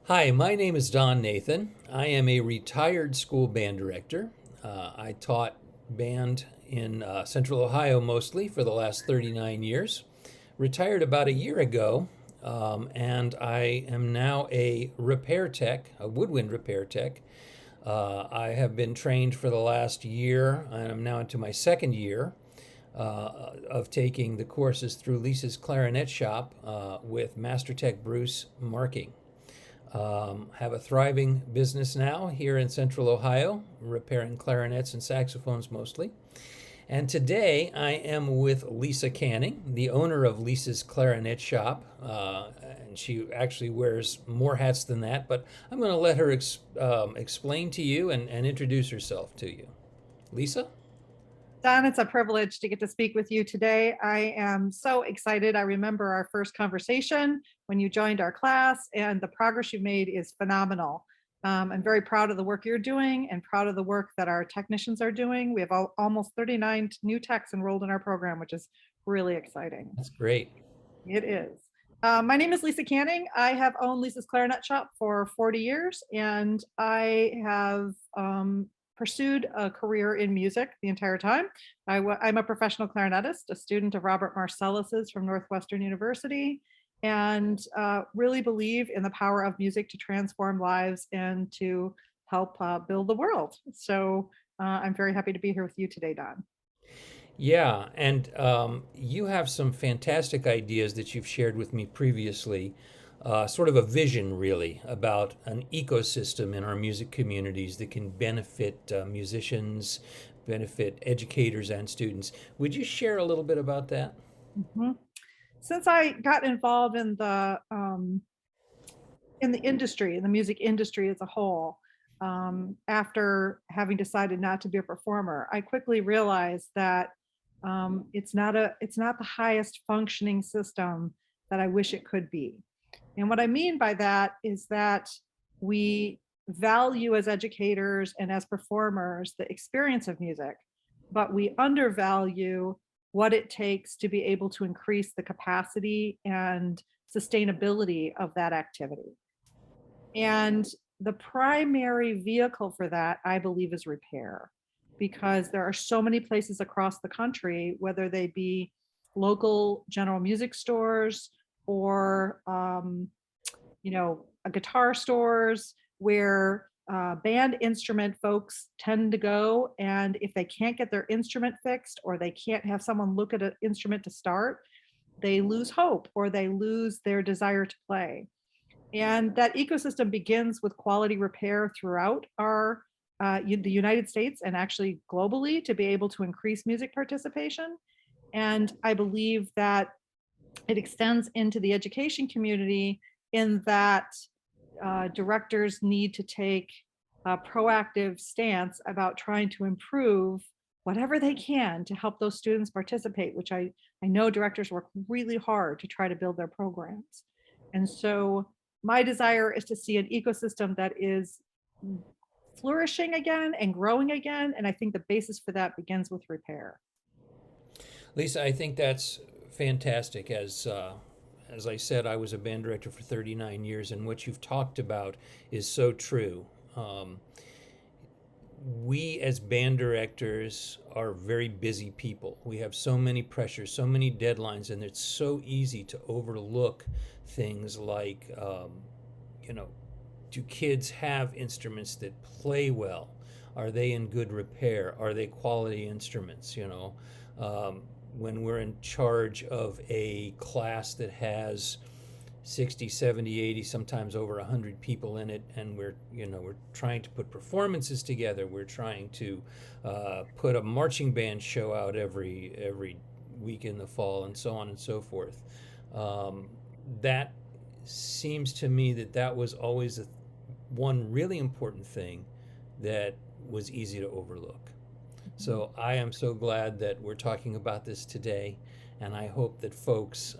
Hi, my name is Don Nathan. I am a retired school band director. I taught band in Central Ohio mostly for the last 39 years. Retired about a year ago, and I am now a repair tech, a woodwind repair tech. I have been trained for the last year, and I'm now into my second year of taking the courses through Lisa's Clarinet Shop with Master Tech Bruce Marking. Have a thriving business now here in Central Ohio, repairing clarinets and saxophones mostly. And today I am with Lisa Canning, the owner of Lisa's Clarinet Shop. And she actually wears more hats than that, but I'm going to let her explain to you and introduce herself to you. Lisa? Don, it's a privilege to get to speak with you today. I am so excited. I remember our first conversation when you joined our class, and the progress you've made is phenomenal. I'm very proud of the work you're doing and proud of the work that our technicians are doing. We have almost 39 new techs enrolled in our program, which is really exciting. That's great. It is. My name is Lisa Canning. I have owned Lisa's Clarinet Shop for 40 years, and I have pursued a career in music the entire time. I'm a professional clarinetist, a student of Robert Marcellus's from Northwestern University, and really believe in the power of music to transform lives and to help build the world. So I'm very happy to be here with you today, Don. Yeah, and you have some fantastic ideas that you've shared with me previously, sort of a vision really about an ecosystem in our music communities that can benefit musicians, benefit educators and students. Would you share a little bit about that? Mhm. Since I got involved in the industry, in the music industry as a whole, after having decided not to be a performer, I quickly realized that it's not the highest functioning system that I wish it could be. And what I mean by that is that we value as educators and as performers the experience of music, but we undervalue what it takes to be able to increase the capacity and sustainability of that activity. And the primary vehicle for that, I believe, is repair, because there are so many places across the country, whether they be local general music stores or guitar stores where band instrument folks tend to go. And if they can't get their instrument fixed or they can't have someone look at an instrument to start, they lose hope or they lose their desire to play. And that ecosystem begins with quality repair throughout the United States and actually globally to be able to increase music participation. And I believe that it extends into the education community in that directors need to take a proactive stance about trying to improve whatever they can to help those students participate, which I know directors work really hard to try to build their programs. And so my desire is to see an ecosystem that is flourishing again and growing again. And I think the basis for that begins with repair. Lisa, I think that's fantastic. As I said, I was a band director for 39 years, and what you've talked about is so true. Um, we as band directors are very busy people. We have so many pressures, so many deadlines, and it's so easy to overlook things like, you know, do kids have instruments that play well? Are they in good repair? Are they quality instruments? When we're in charge of a class that has 60, 70, 80, sometimes over 100 people in it, and we're trying to put performances together. We're trying to put a marching band show out every week in the fall, and so on and so forth. That seems to me that was always one really important thing that was easy to overlook. So I am so glad that we're talking about this today, and I hope that folks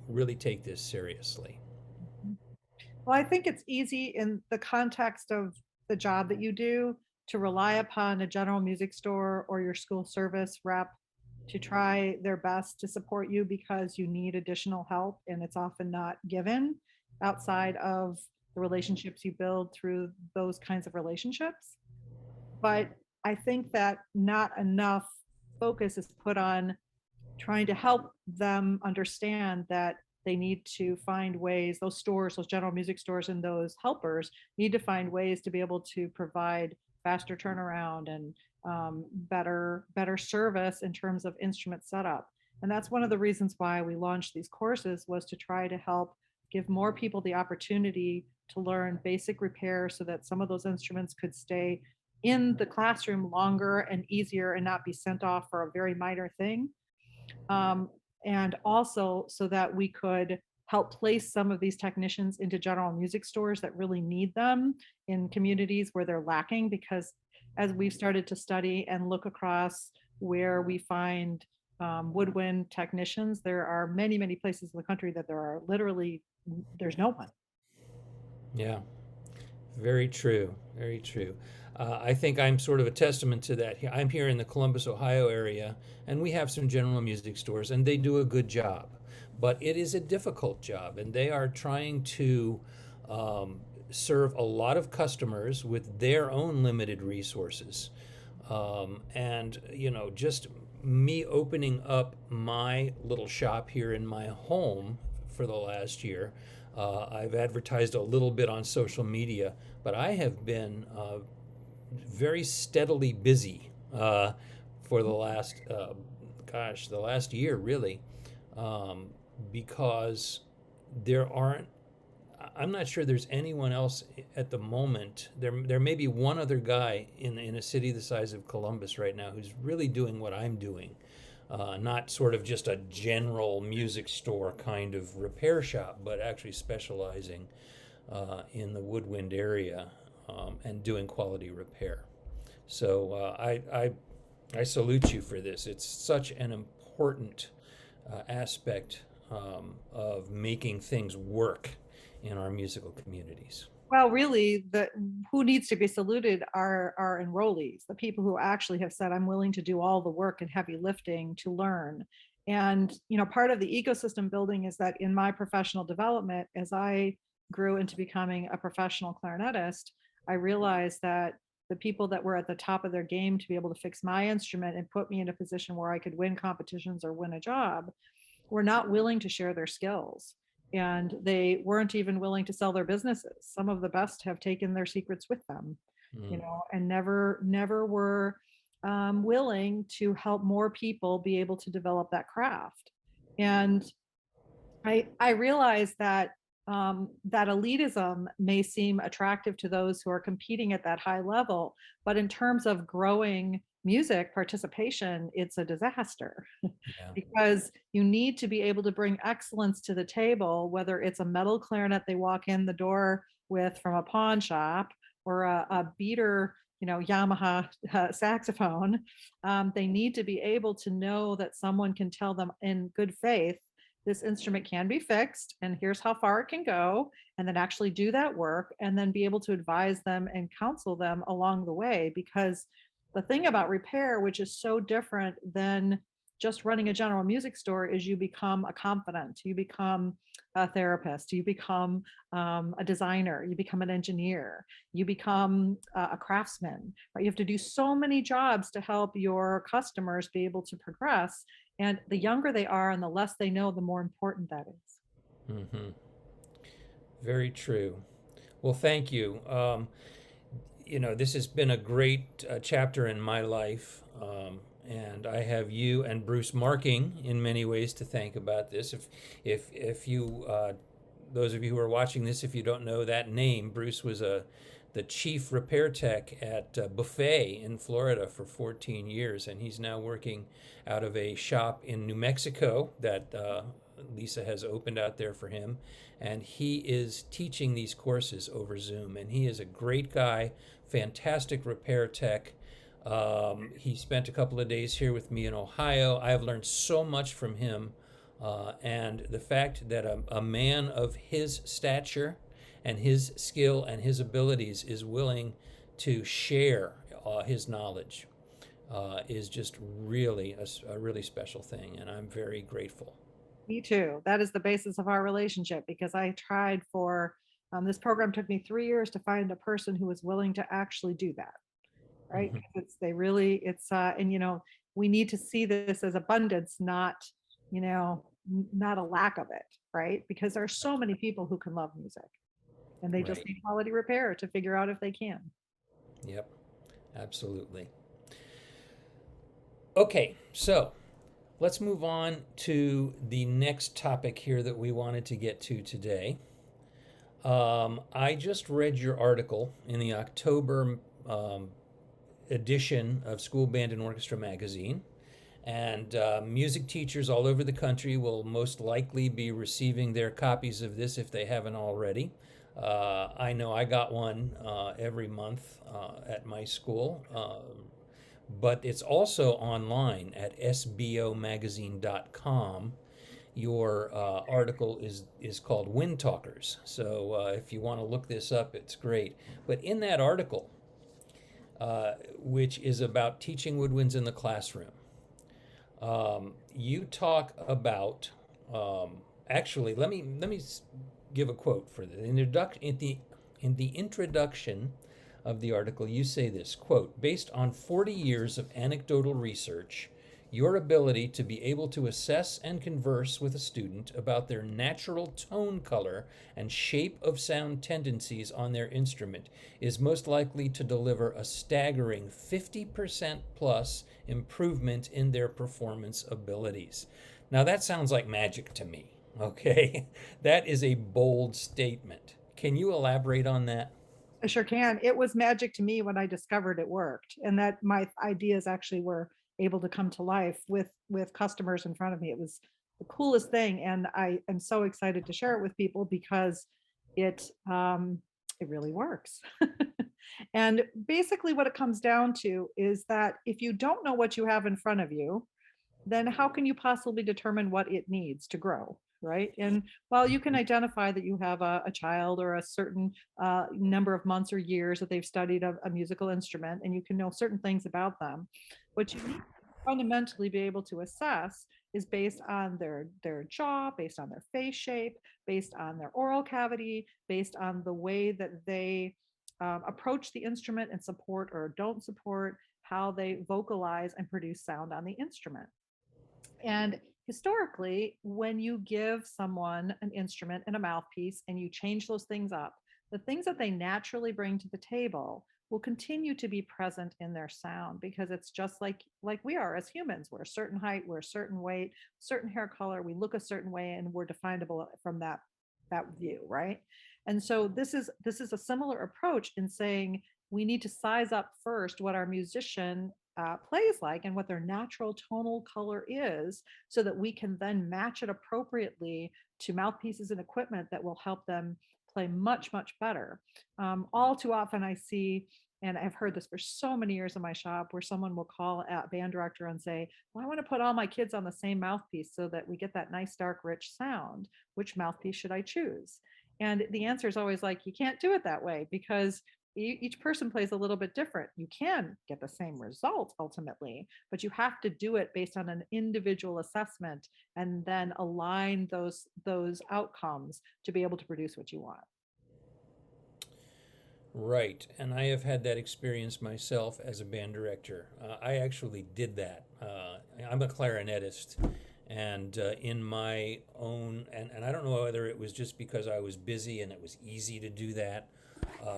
really take this seriously. Well, I think it's easy in the context of the job that you do to rely upon a general music store or your school service rep to try their best to support you because you need additional help and it's often not given outside of the relationships you build through those kinds of relationships. But I think that not enough focus is put on trying to help them understand that they need to find ways, those stores, those general music stores and those helpers need to find ways to be able to provide faster turnaround and better service in terms of instrument setup. And that's one of the reasons why we launched these courses, was to try to help give more people the opportunity to learn basic repair so that some of those instruments could stay in the classroom longer and easier and not be sent off for a very minor thing, um, and also so that we could help place some of these technicians into general music stores that really need them in communities where they're lacking. Because as we've started to study and look across where we find woodwind technicians, there are many, many places in the country that there are literally, there's no one. Yeah. Very true. Very true. I think I'm sort of a testament to that. I'm here in the Columbus, Ohio area, and we have some general music stores, and they do a good job. But it is a difficult job, and they are trying to um, serve a lot of customers with their own limited resources. And, just me opening up my little shop here in my home for the last year, I've advertised a little bit on social media, but I have been very steadily busy for the last, the last year really, um, because there aren't. I'm not sure there's anyone else at the moment. There may be one other guy in a city the size of Columbus right now who's really doing what I'm doing, not sort of just a general music store kind of repair shop, but actually specializing in the woodwind area, and doing quality repair. So I salute you for this. It's such an important aspect of making things work in our musical communities. Well, really, the who needs to be saluted are our enrollees, the people who actually have said, "I'm willing to do all the work and heavy lifting to learn." And part of the ecosystem building is that in my professional development, as I grew into becoming a professional clarinetist, I realized that the people that were at the top of their game to be able to fix my instrument and put me in a position where I could win competitions or win a job were not willing to share their skills, and they weren't even willing to sell their businesses. Some of the best have taken their secrets with them, Mm. and never were willing to help more people be able to develop that craft. And I realize that that elitism may seem attractive to those who are competing at that high level, but in terms of growing music participation, it's a disaster. Yeah. Because you need to be able to bring excellence to the table, whether it's a metal clarinet they walk in the door with from a pawn shop, or a beater, Yamaha saxophone. They need to be able to know that someone can tell them in good faith, this instrument can be fixed and here's how far it can go, and then actually do that work and then be able to advise them and counsel them along the way. Because the thing about repair, which is so different than just running a general music store, is you become a confidant, you become a therapist, you become a designer, you become an engineer, you become a craftsman, right? You have to do so many jobs to help your customers be able to progress, and the younger they are and the less they know, the more important that is. Hmm. Very true. Well, thank you. This has been a great chapter in my life, and I have you and Bruce Marking in many ways to thank about this. If you, those of you who are watching this, if you don't know that name, Bruce was the chief repair tech at Buffet in Florida for 14 years, and he's now working out of a shop in New Mexico that Lisa has opened out there for him. And he is teaching these courses over Zoom, and he is a great guy, fantastic repair tech. He spent a couple of days here with me in Ohio. I have learned so much from him, and the fact that a man of his stature and his skill and his abilities is willing to share his knowledge is just really a really special thing, and I'm very grateful. Me too. That is the basis of our relationship, because I tried for This program took me 3 years to find a person who was willing to actually do that, right? Hmm. 'Cause and we need to see this as abundance, not, not a lack of it, right? Because there are so many people who can love music and they just Right. need quality repair to figure out if they can. Yep. Absolutely. Okay, so let's move on to the next topic here that we wanted to get to today. I just read your article in the October um, edition of School Band and Orchestra magazine, and music teachers all over the country will most likely be receiving their copies of this if they haven't already. I know I got one every month at my school, but it's also online at sbomagazine.com. Your article is called Wind Talkers. So if you want to look this up, it's great. But in that article, which is about teaching woodwinds in the classroom, you talk about actually. Let me give a quote for the introduction. In the introduction of the article, you say this quote: "Based on 40 years of anecdotal research, your ability to be able to assess and converse with a student about their natural tone color and shape of sound tendencies on their instrument is most likely to deliver a staggering 50% plus improvement in their performance abilities." Now, that sounds like magic to me, okay? That is a bold statement. Can you elaborate on that? I sure can. It was magic to me when I discovered it worked and that my ideas actually were able to come to life with customers in front of me. It was the coolest thing, and I am so excited to share it with people because it it really works. And basically what it comes down to is that if you don't know what you have in front of you, then how can you possibly determine what it needs to grow? Right. And while you can identify that you have a child or a certain number of months or years that they've studied a musical instrument, and you can know certain things about them, what you need to fundamentally be able to assess is based on their jaw, based on their face shape, based on their oral cavity, based on the way that they approach the instrument and support or don't support, how they vocalize and produce sound on the instrument. And historically, when you give someone an instrument and a mouthpiece and you change those things up, the things that they naturally bring to the table will continue to be present in their sound because it's just like we are as humans. We're a certain height, we're a certain weight, certain hair color, we look a certain way, and we're definable from that view, right? And so this is a similar approach in saying we need to size up first what our musician plays like and what their natural tonal color is so that we can then match it appropriately to mouthpieces and equipment that will help them play much, much better. All too often, I see, and I've heard this for so many years in my shop, where someone will call a band director and say, "Well, I want to put all my kids on the same mouthpiece so that we get that nice, dark, rich sound. Which mouthpiece should I choose?" And the answer is always like, you can't do it that way because each person plays a little bit different. You can get the same result ultimately, but you have to do it based on an individual assessment and then align those outcomes to be able to produce what you want. Right, and I have had that experience myself as a band director. I actually did that. I'm a clarinetist, and in my own, and I don't know whether it was just because I was busy and it was easy to do that.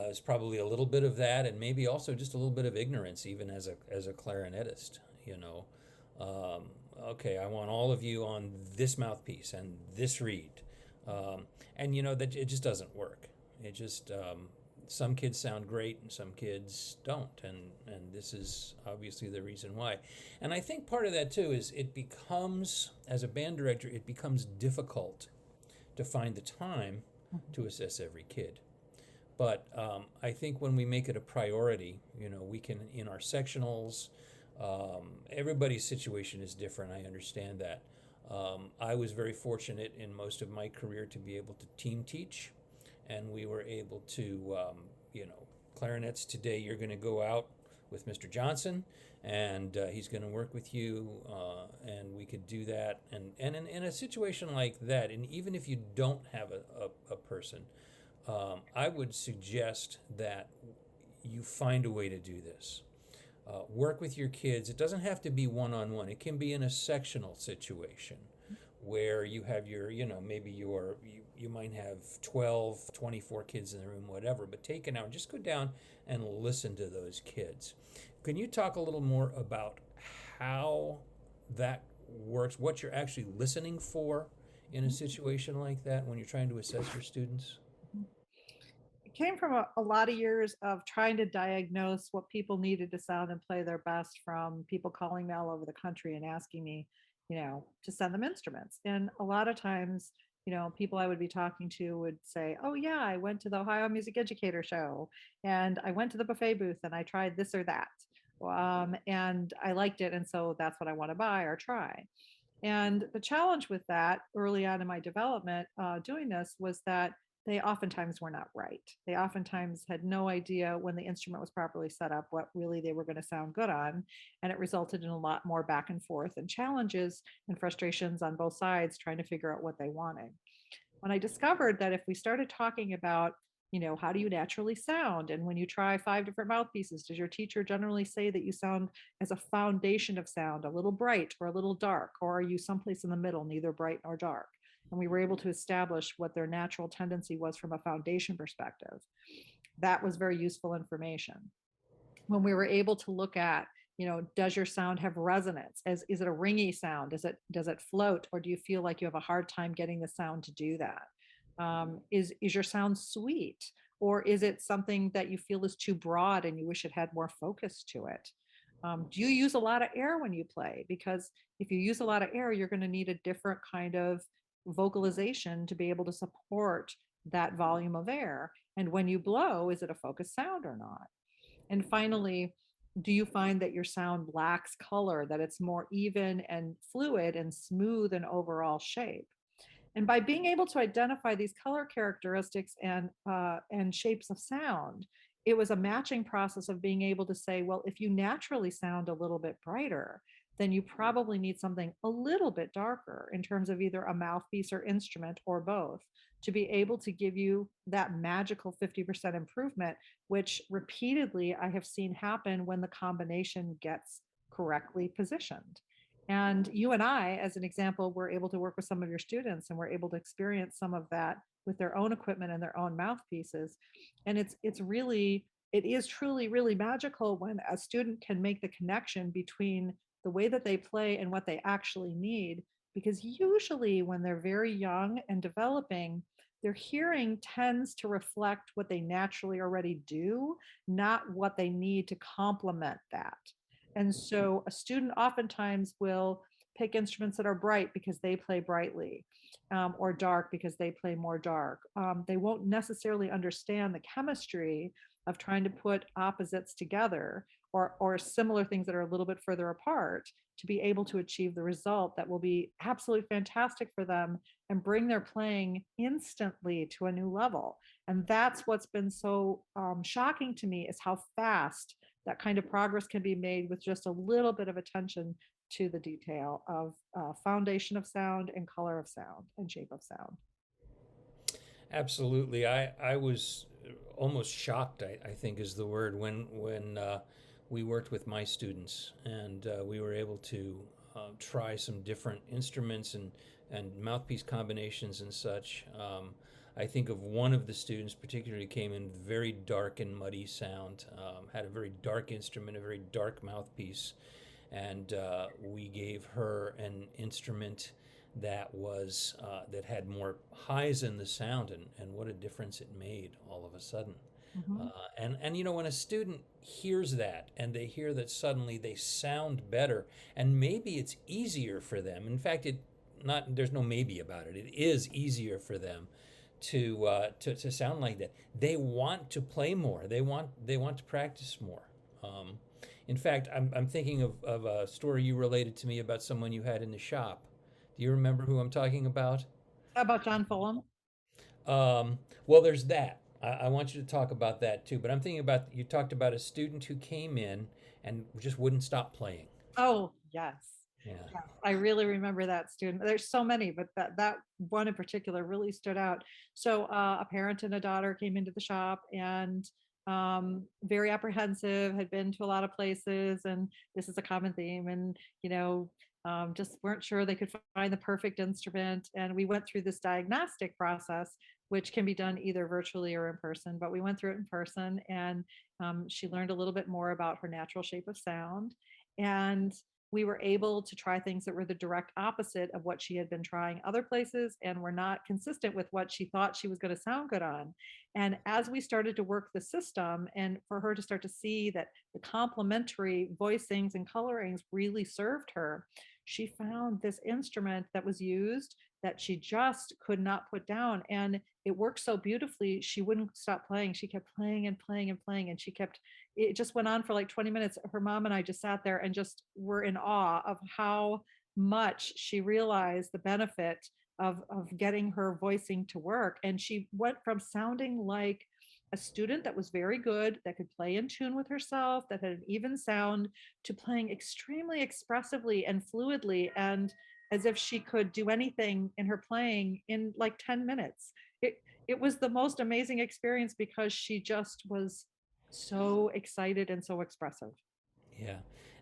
It's probably a little bit of that, and maybe also just a little bit of ignorance, even as a clarinetist. You know, okay, I want all of you on this mouthpiece and this reed, um, and that it just doesn't work. It just some kids sound great and some kids don't, and this is obviously the reason why. And I think part of that too is it becomes, as a band director, it becomes difficult to find the time to assess every kid. But I think when we make it a priority, we can, in our sectionals, everybody's situation is different. I understand that. I was very fortunate in most of my career to be able to team teach, and we were able to, clarinets today, you're going to go out with Mr. Johnson, and he's going to work with you, and we could do that. And in a situation like that, and even if you don't have a person, I would suggest that you find a way to do this. Work with your kids. It doesn't have to be one on one, it can be in a sectional situation where you have your, maybe you might have 12, 24 kids in the room, whatever, but take an hour, just go down and listen to those kids. Can you talk a little more about how that works, what you're actually listening for in a situation like that when you're trying to assess your students? It came from a lot of years of trying to diagnose what people needed to sound and play their best from people calling me all over the country and asking me, to send them instruments. And a lot of times, people I would be talking to would say, "Oh yeah, I went to the Ohio Music Educator show and I went to the buffet booth and I tried this or that. And I liked it. And so that's what I want to buy or try." And the challenge with that early on in my development, doing this, was that they oftentimes were not right. They oftentimes had no idea when the instrument was properly set up what really they were going to sound good on. And it resulted in a lot more back and forth and challenges and frustrations on both sides trying to figure out what they wanted. When I discovered that if we started talking about, how do you naturally sound? And when you try 5 different mouthpieces, does your teacher generally say that you sound as a foundation of sound, a little bright or a little dark? Or are you someplace in the middle, neither bright nor dark? And we were able to establish what their natural tendency was from a foundation perspective. That was very useful information. When we were able to look at, does your sound have resonance? Is it a ringy sound? Does it float, or do you feel like you have a hard time getting the sound to do that? Is your sound sweet, or is it something that you feel is too broad and you wish it had more focus to it? Do you use a lot of air when you play? Because if you use a lot of air, you're going to need a different kind of vocalization to be able to support that volume of air. And when you blow, is it a focused sound or not? And finally, do you find that your sound lacks color, that it's more even and fluid and smooth in overall shape? And by being able to identify these color characteristics and shapes of sound, it was a matching process of being able to say, well, if you naturally sound a little bit brighter, then you probably need something a little bit darker in terms of either a mouthpiece or instrument or both to be able to give you that magical 50% improvement, which repeatedly I have seen happen when the combination gets correctly positioned. And you and I, as an example, were able to work with some of your students and were able to experience some of that with their own equipment and their own mouthpieces. And it is truly really magical when a student can make the connection between the way that they play and what they actually need. Because usually when they're very young and developing, their hearing tends to reflect what they naturally already do, not what they need to complement that. And so a student oftentimes will pick instruments that are bright because they play brightly, or dark because they play more dark. They won't necessarily understand the chemistry of trying to put opposites together, or similar things that are a little bit further apart, to be able to achieve the result that will be absolutely fantastic for them and bring their playing instantly to a new level. And that's what's been so shocking to me, is how fast that kind of progress can be made with just a little bit of attention to the detail of foundation of sound and color of sound and shape of sound. Absolutely. I was almost shocked, I think is the word, when we worked with my students and we were able to try some different instruments and mouthpiece combinations and such. I think of one of the students particularly came in very dark and muddy sound, had a very dark instrument, a very dark mouthpiece, and we gave her an instrument that had more highs in the sound, and what a difference it made all of a sudden. Mhm. And when a student hears that and they hear that suddenly they sound better, and maybe it's easier for them. In fact, it not there's no maybe about it. It is easier for them to sound like that. They want to play more. They want to practice more. Um, in fact, I'm thinking of a story you related to me about someone you had in the shop. Do you remember who I'm talking about? How about John Fulham? Well, there's that. I want you to talk about that too. But I'm thinking about, you talked about a student who came in and just wouldn't stop playing. Oh, yes. Yeah. Yes, I really remember that student. There's so many, but that one in particular really stood out. So a parent and a daughter came into the shop and very apprehensive, had been to a lot of places, and this is a common theme. And just weren't sure they could find the perfect instrument. And we went through this diagnostic process, which can be done either virtually or in person. But we went through it in person, and she learned a little bit more about her natural shape of sound. And we were able to try things that were the direct opposite of what she had been trying other places and were not consistent with what she thought she was going to sound good on. And as we started to work the system and for her to start to see that the complementary voicings and colorings really served her, she found this instrument that was used that she just could not put down. And it worked so beautifully, she wouldn't stop playing. She kept playing and playing and playing. And it just went on for like 20 minutes. Her mom and I just sat there and just were in awe of how much she realized the benefit of getting her voicing to work. And she went from sounding like a student that was very good, that could play in tune with herself, that had an even sound, to playing extremely expressively and fluidly, and as if she could do anything in her playing in like 10 minutes. It was the most amazing experience because she just was so excited and so expressive. Yeah,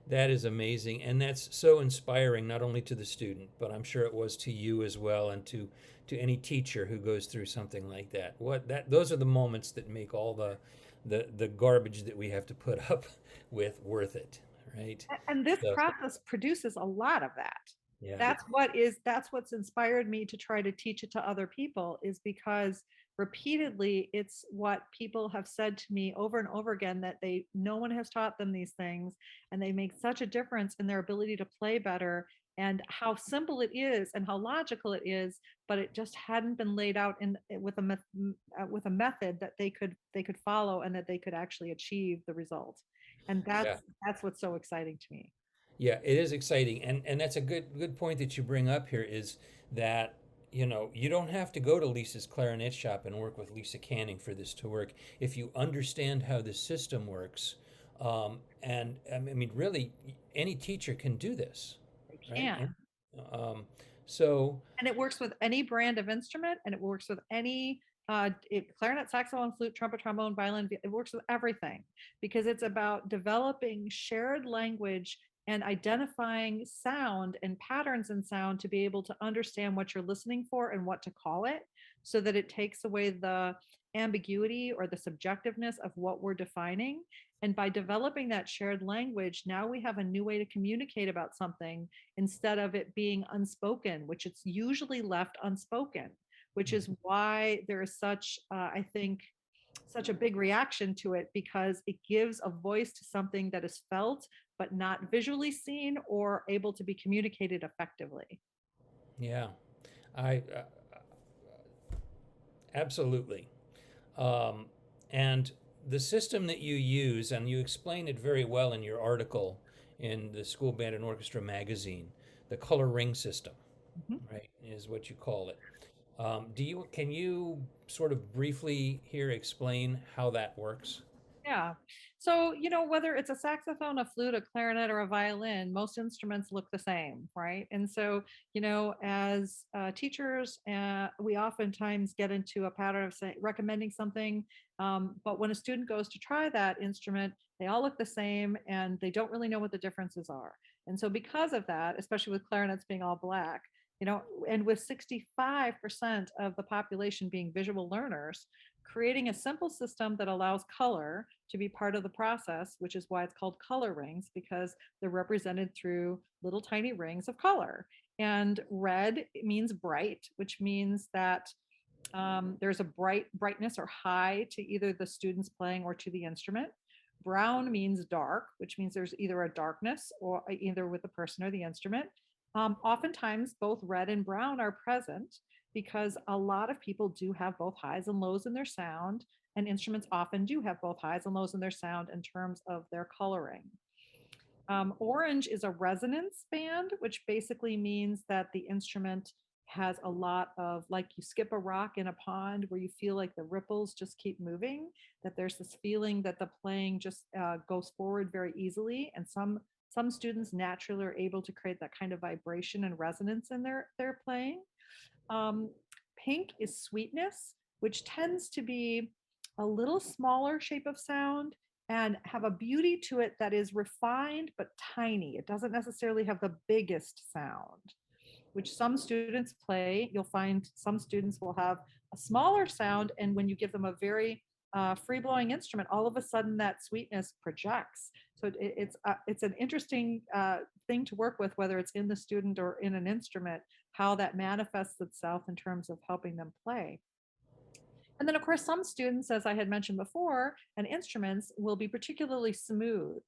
that is amazing, and that's so inspiring not only to the student, but I'm sure it was to you as well, and to any teacher who goes through something like that. What that those are the moments that make all the garbage that we have to put up with worth it, right? And this So process produces a lot of that. yeah, That's what's inspired me to try to teach it to other people, is because repeatedly it's what people have said to me over and over again, that they no one has taught them these things, and they make such a difference in their ability to play better, and how simple it is and how logical it is, but it just hadn't been laid out with a method that they could follow and that they could actually achieve the result. And yeah. that's what's so exciting to me. Yeah, it is exciting, and that's a good point that you bring up here is that you don't have to go to Lisa's clarinet shop and work with Lisa Canning for this to work if you understand how the system works. And I mean, really, any teacher can do this, They right? can. Um, so And it works with any brand of instrument, and it works with any clarinet, saxophone, flute, trumpet, trombone, violin. It works with everything, because it's about developing shared language and identifying sound and patterns in sound to be able to understand what you're listening for and what to call it, so that it takes away the ambiguity or the subjectiveness of what we're defining. And by developing that shared language, now we have a new way to communicate about something, instead of it being unspoken, which it's usually left unspoken, which is why there is I think, such a big reaction to it, because it gives a voice to something that is felt but not visually seen or able to be communicated effectively. yeah, I absolutely. Um, and the system that you use, and you explain it very well in your article in the School Band and Orchestra magazine, the color ring system, Mhm. right, is what you call it. Can you sort of briefly here explain how that works? Yeah. So, whether it's a saxophone, a flute, a clarinet, or a violin, most instruments look the same, right? And so, as teachers, we oftentimes get into a pattern of recommending something. But when a student goes to try that instrument, they all look the same and they don't really know what the differences are. And so, because of that, especially with clarinets being all black, and with 65% of the population being visual learners, creating a simple system that allows color to be part of the process, which is why it's called color rings, because they're represented through little tiny rings of color. And red means bright, which means that there's a brightness or high to either the students playing or to the instrument. Brown means dark, which means there's either a darkness or either with the person or the instrument. Oftentimes, both red and brown are present, because a lot of people do have both highs and lows in their sound, and instruments often do have both highs and lows in their sound in terms of their coloring. Orange is a resonance band, which basically means that the instrument has a lot of, like you skip a rock in a pond where you feel like the ripples just keep moving, that there's this feeling that the playing just goes forward very easily. And Some students naturally are able to create that kind of vibration and resonance in their playing. Um, Pink is sweetness, which tends to be a little smaller shape of sound and have a beauty to it that is refined but tiny. It doesn't necessarily have the biggest sound, which some students play. You'll find some students will have a smaller sound, and when you give them a very free blowing instrument, all of a sudden that sweetness projects. So it's an interesting thing to work with, whether it's in the student or in an instrument, how that manifests itself in terms of helping them play. And then, of course, some students, as I had mentioned before, and instruments will be particularly smooth,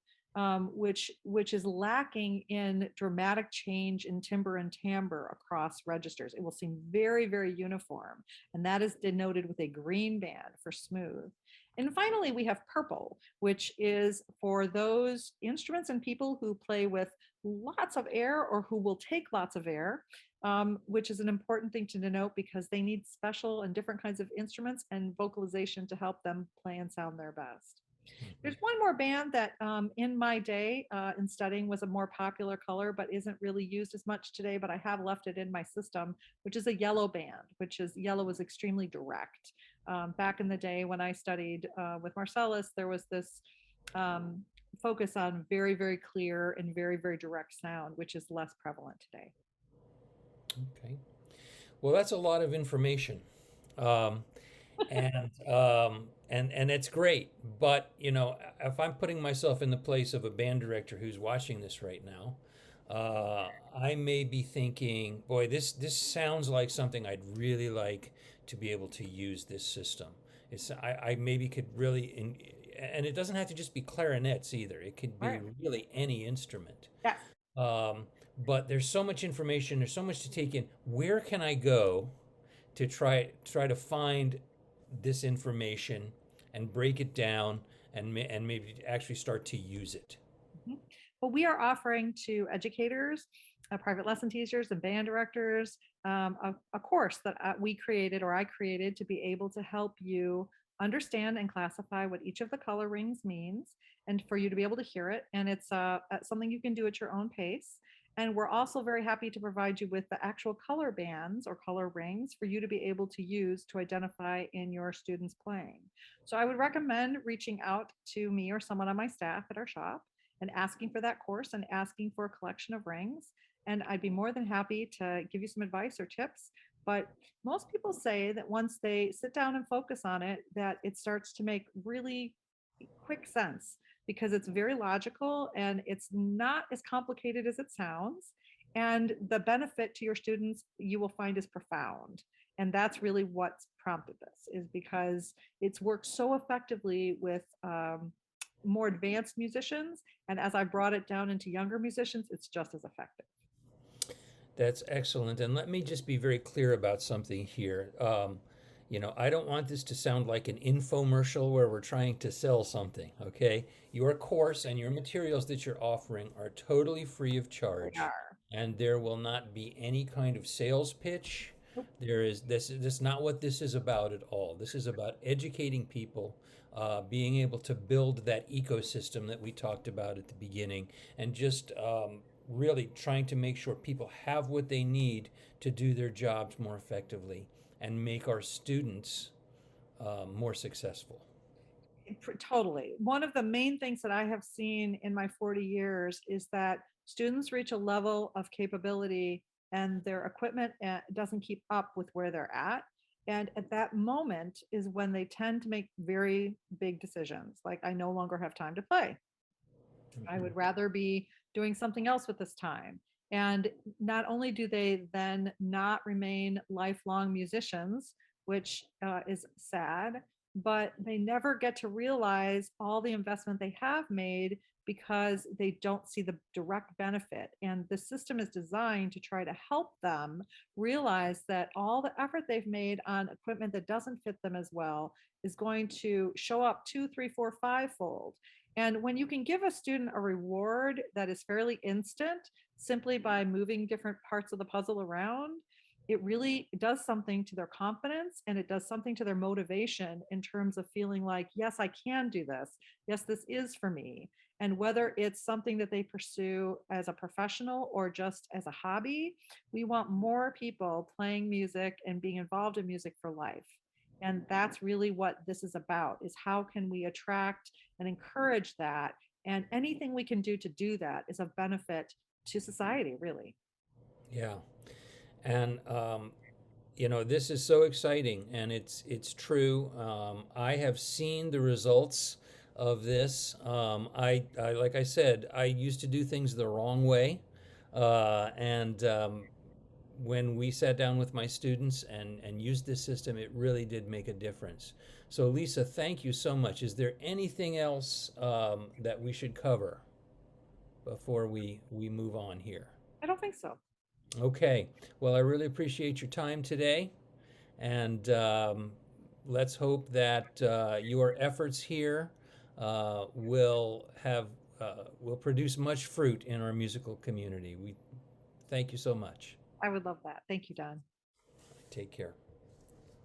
which is lacking in dramatic change in timbre and timbre across registers. It will seem very, very uniform, and that is denoted with a green band for smooth. And finally, we have purple, which is for those instruments and people who play with lots of air or who will take lots of air, which is an important thing to denote because they need special and different kinds of instruments and vocalization to help them play and sound their best. Mhm. There's one more band that in my day in studying was a more popular color, but isn't really used as much today, but I have left it in my system, which is a yellow band, which is yellow is extremely direct. Back in the day when I studied with Marcellus, there was this um, focus on very, very clear and very, very direct sound, which is less prevalent today. Okay. Well, that's a lot of information. Um, and it's great. But if I'm putting myself in the place of a band director who's watching this right now, I may be thinking, boy, this sounds like something I'd really like to be able to use this system. I maybe could really and it doesn't have to just be clarinets either. It could All be right. really any instrument. Yes. Um, but there's so much information, there's so much to take in. Where can I go to try to find this information and break it down and maybe actually start to use it? Mhm. Well, we are offering to educators, private lesson teachers, and band directors a course that we created or I created to be able to help you understand and classify what each of the color rings means and for you to be able to hear it. And it's something you can do at your own pace. And we're also very happy to provide you with the actual color bands or color rings for you to be able to use to identify in your students playing. So I would recommend reaching out to me or someone on my staff at our shop and asking for that course and asking for a collection of rings. And I'd be more than happy to give you some advice or tips. But most people say that once they sit down and focus on it, that it starts to make really quick sense because it's very logical and it's not as complicated as it sounds. And the benefit to your students you will find is profound. And that's really what's prompted this, is because it's worked so effectively with more advanced musicians. And as I brought it down into younger musicians, it's just as effective. That's excellent. And let me just be very clear about something here. I don't want this to sound like an infomercial where we're trying to sell something, okay? Your course and your materials that you're offering are totally free of They charge, are. and there will not be any kind of sales pitch. Nope. There is this is not what this is about at all. This is about educating people, being able to build that ecosystem that we talked about at the beginning, and just really trying to make sure people have what they need to do their jobs more effectively and make our students more successful. Totally. One of the main things that I have seen in my 40 years is that students reach a level of capability and their equipment doesn't keep up with where they're at. And at that moment is when they tend to make very big decisions, like, I no longer have time to play. I Mhm. would rather be doing something else with this time. And not only do they then not remain lifelong musicians, which is sad, but they never get to realize all the investment they have made because they don't see the direct benefit. And the system is designed to try to help them realize that all the effort they've made on equipment that doesn't fit them as well is going to show up two, three, four, five-fold. And when you can give a student a reward that is fairly instant simply by moving different parts of the puzzle around, it really does something to their confidence, and it does something to their motivation in terms of feeling like, yes, I can do this. Yes, this is for me. And whether it's something that they pursue as a professional or just as a hobby, we want more people playing music and being involved in music for life. And that's really what this is about, is how can we attract and encourage that? And anything we can do to do that is of benefit to society, really. Yeah. And this is so exciting, and it's true. I have seen the results of this. I like I said, I used to do things the wrong way, and when we sat down with my students and used this system, it really did make a difference. So, Lisa, thank you so much. Is there anything else that we should cover before we move on here? I don't think so. Okay. Well, I really appreciate your time today. And let's hope that your efforts here will produce much fruit in our musical community. We thank you so much. I would love that. Thank you, Don. Take care.